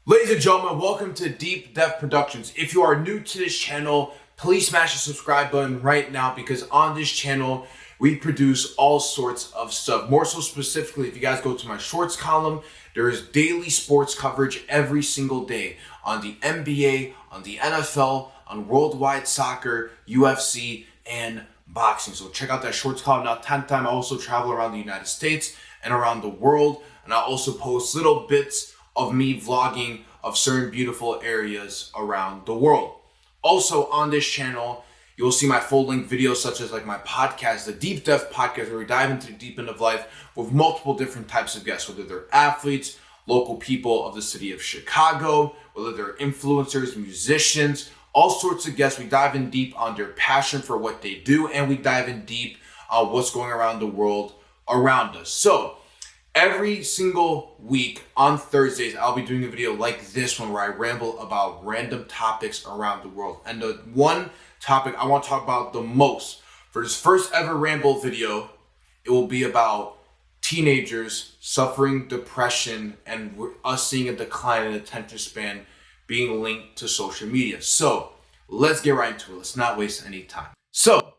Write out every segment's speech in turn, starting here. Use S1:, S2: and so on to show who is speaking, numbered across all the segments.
S1: Ladies and gentlemen, welcome to Deep Depth Productions. If you are new to this channel, please smash the subscribe button right now because on this channel, we produce all sorts of stuff. More so specifically, if you guys go to my shorts column, there is daily sports coverage every single day on the NBA, on the NFL, on worldwide soccer, UFC, and boxing. So check out that shorts column. Now, time to time, I also travel around the United States and around the world, and I also post little bits of me vlogging of certain beautiful areas around the world. Also on this channel, you will see my full length videos such as like my podcast, the Deep Depth Podcast, where we dive into the deep end of life with multiple different types of guests, whether they're athletes, local people of the city of Chicago, whether they're influencers, musicians, all sorts of guests. We dive in deep on their passion for what they do, and we dive in deep on what's going around the world around us. So every single week on Thursdays, I'll be doing a video like this one where I ramble about random topics around the world. And the one topic I want to talk about the most for this first ever ramble video, it will be about teenagers suffering depression and us seeing a decline in attention span being linked to social media. So let's get right into it. Let's not waste any time. So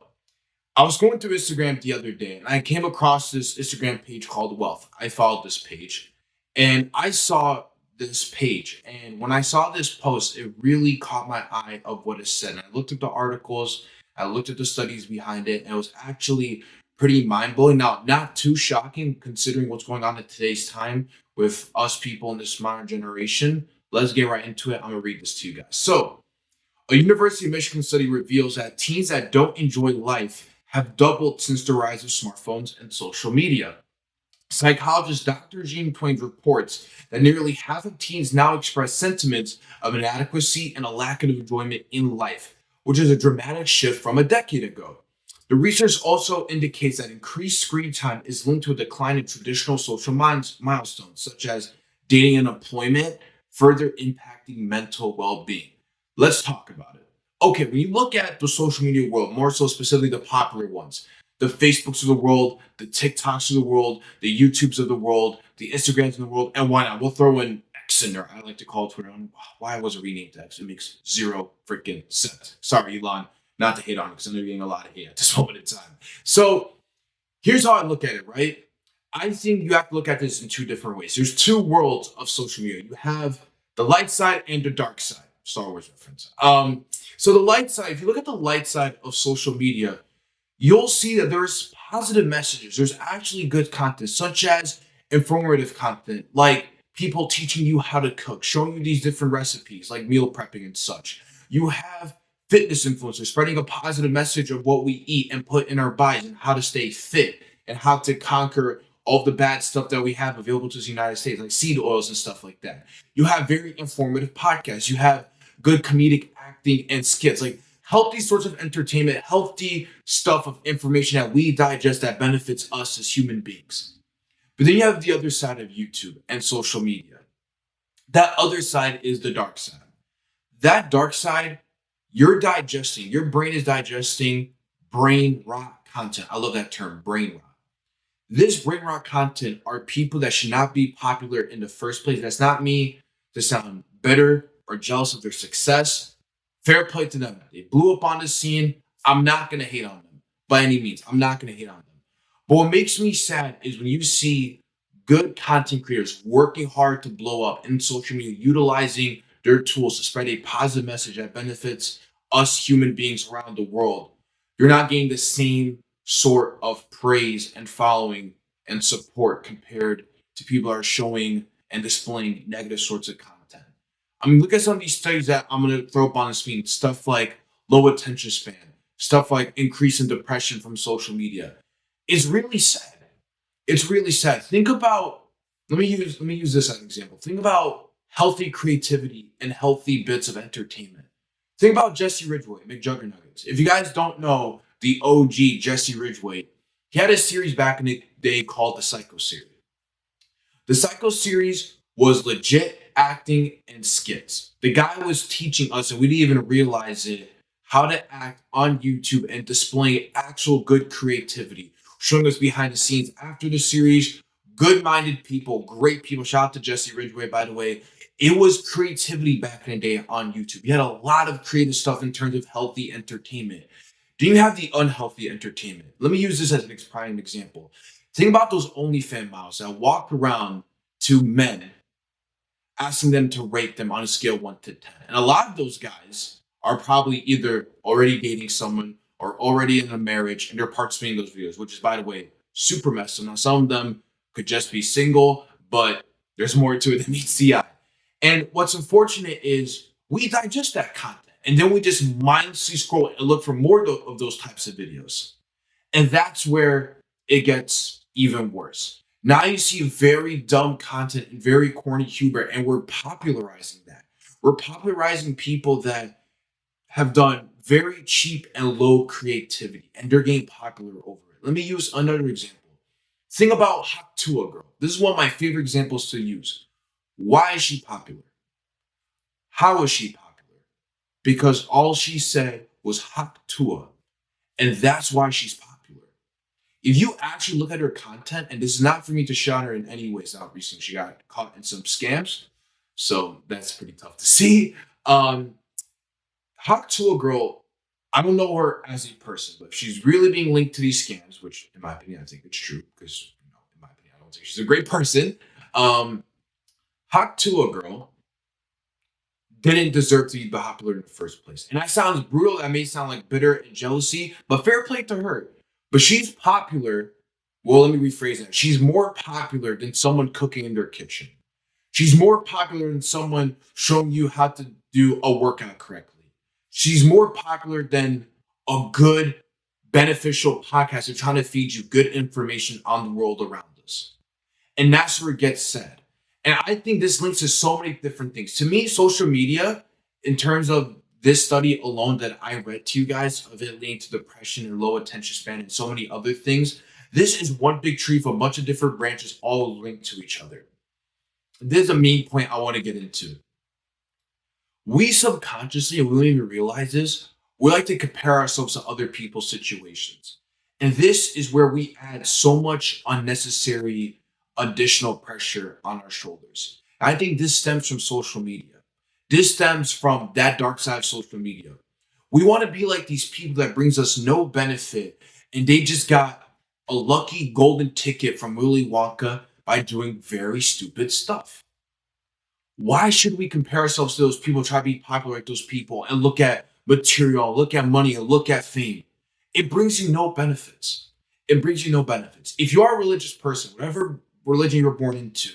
S1: I was going through Instagram the other day and I came across this Instagram page called Wealth. I followed this page and I saw this page. And when I saw this post, it really caught my eye of what it said. And I looked at the articles, I looked at the studies behind it, and it was actually pretty mind blowing. Now, not too shocking considering what's going on in today's time with us people in this modern generation. Let's get right into it. I'm going to read this to you guys. So, a University of Michigan study reveals that teens that don't enjoy life have doubled since the rise of smartphones and social media. Psychologist Dr. Jean Twain reports that nearly half of teens now express sentiments of inadequacy and a lack of enjoyment in life, which is a dramatic shift from a decade ago. The research also indicates that increased screen time is linked to a decline in traditional social milestones, such as dating and employment, further impacting mental well-being. Let's talk about it. Okay, when you look at the social media world, more so specifically the popular ones, the Facebooks of the world, the TikToks of the world, the YouTubes of the world, the Instagrams of the world, and why not? We'll throw in X in there. I like to call Twitter. I don't know why was it renamed to X? It makes zero freaking sense. Sorry, Elon, not to hate on it because I know you're getting a lot of hate at this moment in time. So here's how I look at it, right? I think you have to look at this in two different ways. There's two worlds of social media. You have the light side and the dark side. Star Wars reference. So the light side, if you look at the light side of social media, you'll see that there's positive messages. There's actually good content, such as informative content, like people teaching you how to cook, showing you these different recipes, like meal prepping and such. You have fitness influencers spreading a positive message of what we eat and put in our bodies and how to stay fit and how to conquer all the bad stuff that we have available to the United States, like seed oils and stuff like that. You have very informative podcasts. You have good comedic acting and skits, like healthy sorts of entertainment, healthy stuff of information that we digest that benefits us as human beings. But then you have the other side of YouTube and social media. That other side is the dark side. That dark side, your brain is digesting brain rot content. I love that term, brain rot. This brain rot content are people that should not be popular in the first place. That's not me to sound better or jealous of their success. Fair play to them. They blew up on the scene. I'm not going to hate on them by any means. I'm not going to hate on them. But what makes me sad is when you see good content creators working hard to blow up in social media, utilizing their tools to spread a positive message that benefits us human beings around the world. You're not getting the same sort of praise and following and support compared to people that are showing and displaying negative sorts of content. I mean, look at some of these studies that I'm going to throw up on the screen. Stuff like low attention span, stuff like increase in depression from social media. It's really sad. It's really sad. Think about, let me use this as an example. Think about healthy creativity and healthy bits of entertainment. Think about Jesse Ridgway, McJuggernuggets. If you guys don't know the OG Jesse Ridgway, he had a series back in the day called the Psycho series. The Psycho series was legit acting and skits. The guy was teaching us, and we didn't even realize it, how to act on YouTube and displaying actual good creativity, showing us behind the scenes after the series. Good-minded people, great people. Shout out to Jesse Ridgway, by the way. It was creativity back in the day on YouTube. You had a lot of creative stuff in terms of healthy entertainment. Then you have the unhealthy entertainment. Let me use this as an prime example. Think about those OnlyFans models that walk around to men asking them to rate them on a scale 1 to 10. And a lot of those guys are probably either already dating someone or already in a marriage and they're participating in those videos, which is, by the way, super messed up. Now, some of them could just be single, but there's more to it than meets the eye. And what's unfortunate is we digest that content and then we just mindlessly scroll and look for more of those types of videos. And that's where it gets even worse. Now you see very dumb content and very corny humor, and we're popularizing that. We're popularizing people that have done very cheap and low creativity, and they're getting popular over it. Let me use another example. Think about Hot Tua Girl. This is one of my favorite examples to use. Why is she popular? How is she popular? Because all she said was Hot Tua, and that's why she's popular. If you actually look at her content, and this is not for me to shun her in any ways, now recently she got caught in some scams, so that's pretty tough to see. Hawk to a girl, I don't know her as a person, but if she's really being linked to these scams, which in my opinion I think it's true, because in my opinion I don't think she's a great person. Hawk to a girl didn't deserve to be popular in the first place. And that sounds brutal. That may sound like bitter and jealousy, but fair play to her. But she's popular. Well, let me rephrase that. She's more popular than someone cooking in their kitchen. She's more popular than someone showing you how to do a workout correctly. She's more popular than a good, beneficial podcaster trying to feed you good information on the world around us. And that's where it gets sad. And I think this links to so many different things. To me, social media, in terms of this study alone that I read to you guys, of it leading to depression and low attention span and so many other things, this is one big tree of a bunch of different branches all linked to each other. This is a main point I want to get into. We subconsciously, and we don't even realize this, we like to compare ourselves to other people's situations. And this is where we add so much unnecessary additional pressure on our shoulders. I think this stems from social media. This stems from that dark side of social media. We want to be like these people that brings us no benefit, and they just got a lucky golden ticket from Willy Wonka by doing very stupid stuff. Why should we compare ourselves to those people, try to be popular like those people, and look at material, look at money, and look at fame? It brings you no benefits. It brings you no benefits. If you are a religious person, whatever religion you're born into,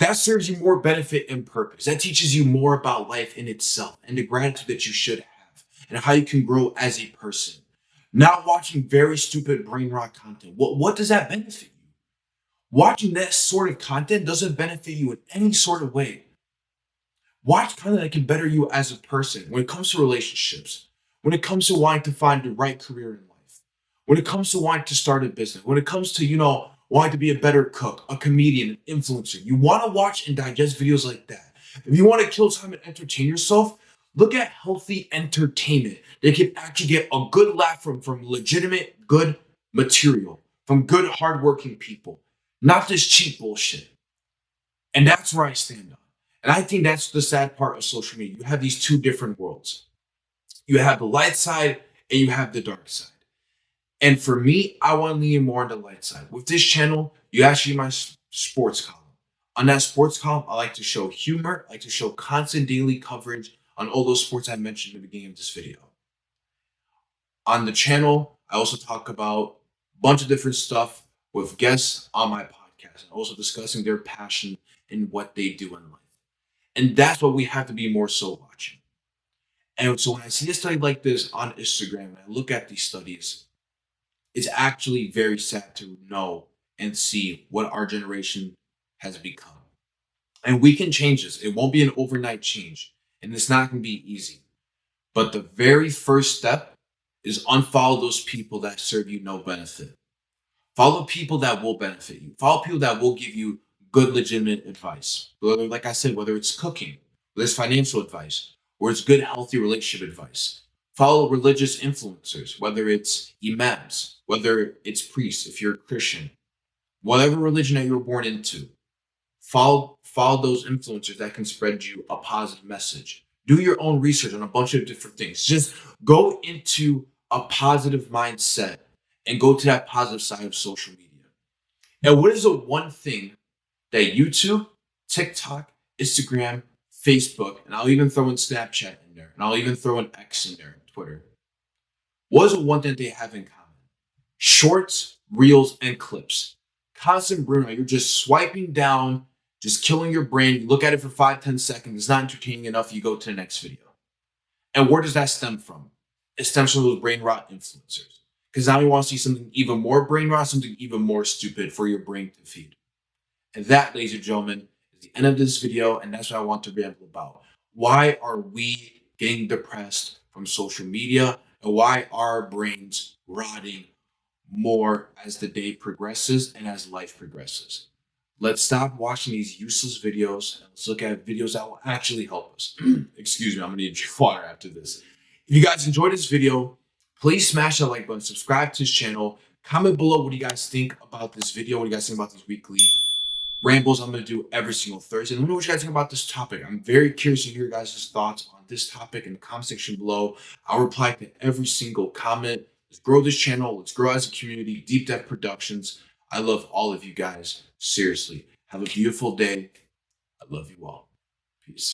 S1: that serves you more benefit and purpose. That teaches you more about life in itself and the gratitude that you should have and how you can grow as a person. Not watching very stupid brain rot content. What does that benefit you? Watching that sort of content doesn't benefit you in any sort of way. Watch content that can better you as a person when it comes to relationships, when it comes to wanting to find the right career in life, when it comes to wanting to start a business, when it comes to, wanting to be a better cook, a comedian, an influencer. You want to watch and digest videos like that. If you want to kill time and entertain yourself, look at healthy entertainment. They can actually get a good laugh from legitimate, good material, from good, hardworking people, not this cheap bullshit. And that's where I stand on. And I think that's the sad part of social media. You have these two different worlds. You have the light side and you have the dark side. And for me, I want to lean more on the light side. With this channel, you actually my sports column. On that sports column, I like to show humor. I like to show constant daily coverage on all those sports I mentioned in the beginning of this video. On the channel, I also talk about a bunch of different stuff with guests on my podcast, and also discussing their passion and what they do in life. And that's what we have to be more so watching. And so when I see a study like this on Instagram, and I look at these studies, it's actually very sad to know and see what our generation has become. And we can change this. It won't be an overnight change, and it's not going to be easy. But the very first step is unfollow those people that serve you no benefit. Follow people that will benefit you. Follow people that will give you good, legitimate advice. Whether, like I said, whether it's cooking, whether it's financial advice, or it's good, healthy relationship advice. Follow religious influencers, whether it's imams, whether it's priests, if you're a Christian, whatever religion that you were born into. Follow Follow those influencers that can spread you a positive message. Do your own research on a bunch of different things. Just go into a positive mindset and go to that positive side of social media. And what is the one thing that YouTube, TikTok, Instagram, Facebook, and I'll even throw in Snapchat in there, and I'll even throw in X in there, Twitter. What is the one thing they have in common? Shorts, reels, and clips. Constant burnout. You're just swiping down, just killing your brain. You look at it for 5-10 seconds. It's not entertaining enough. You go to the next video. And where does that stem from? It stems from those brain rot influencers. Because now you want to see something even more brain rot, something even more stupid for your brain to feed. And that, ladies and gentlemen, is the end of this video. And that's what I want to ramble about. Why are we getting depressed from social media? And why are our brains rotting more as the day progresses and as life progresses? Let's stop watching these useless videos and let's look at videos that will actually help us. Excuse me, I'm gonna need to drink water after this. If you guys enjoyed this video, please smash that like button, subscribe to this channel, comment below what you guys think about this video, what you guys think about these weekly rambles I'm going to do every single Thursday. Let me know what you guys think about this topic. I'm very curious to hear your guys' thoughts on this topic in the comment section below. I'll reply to every single comment. Let's grow this channel. Let's grow as a community. Deep Depth Productions. I love all of you guys. Seriously. Have a beautiful day. I love you all. Peace.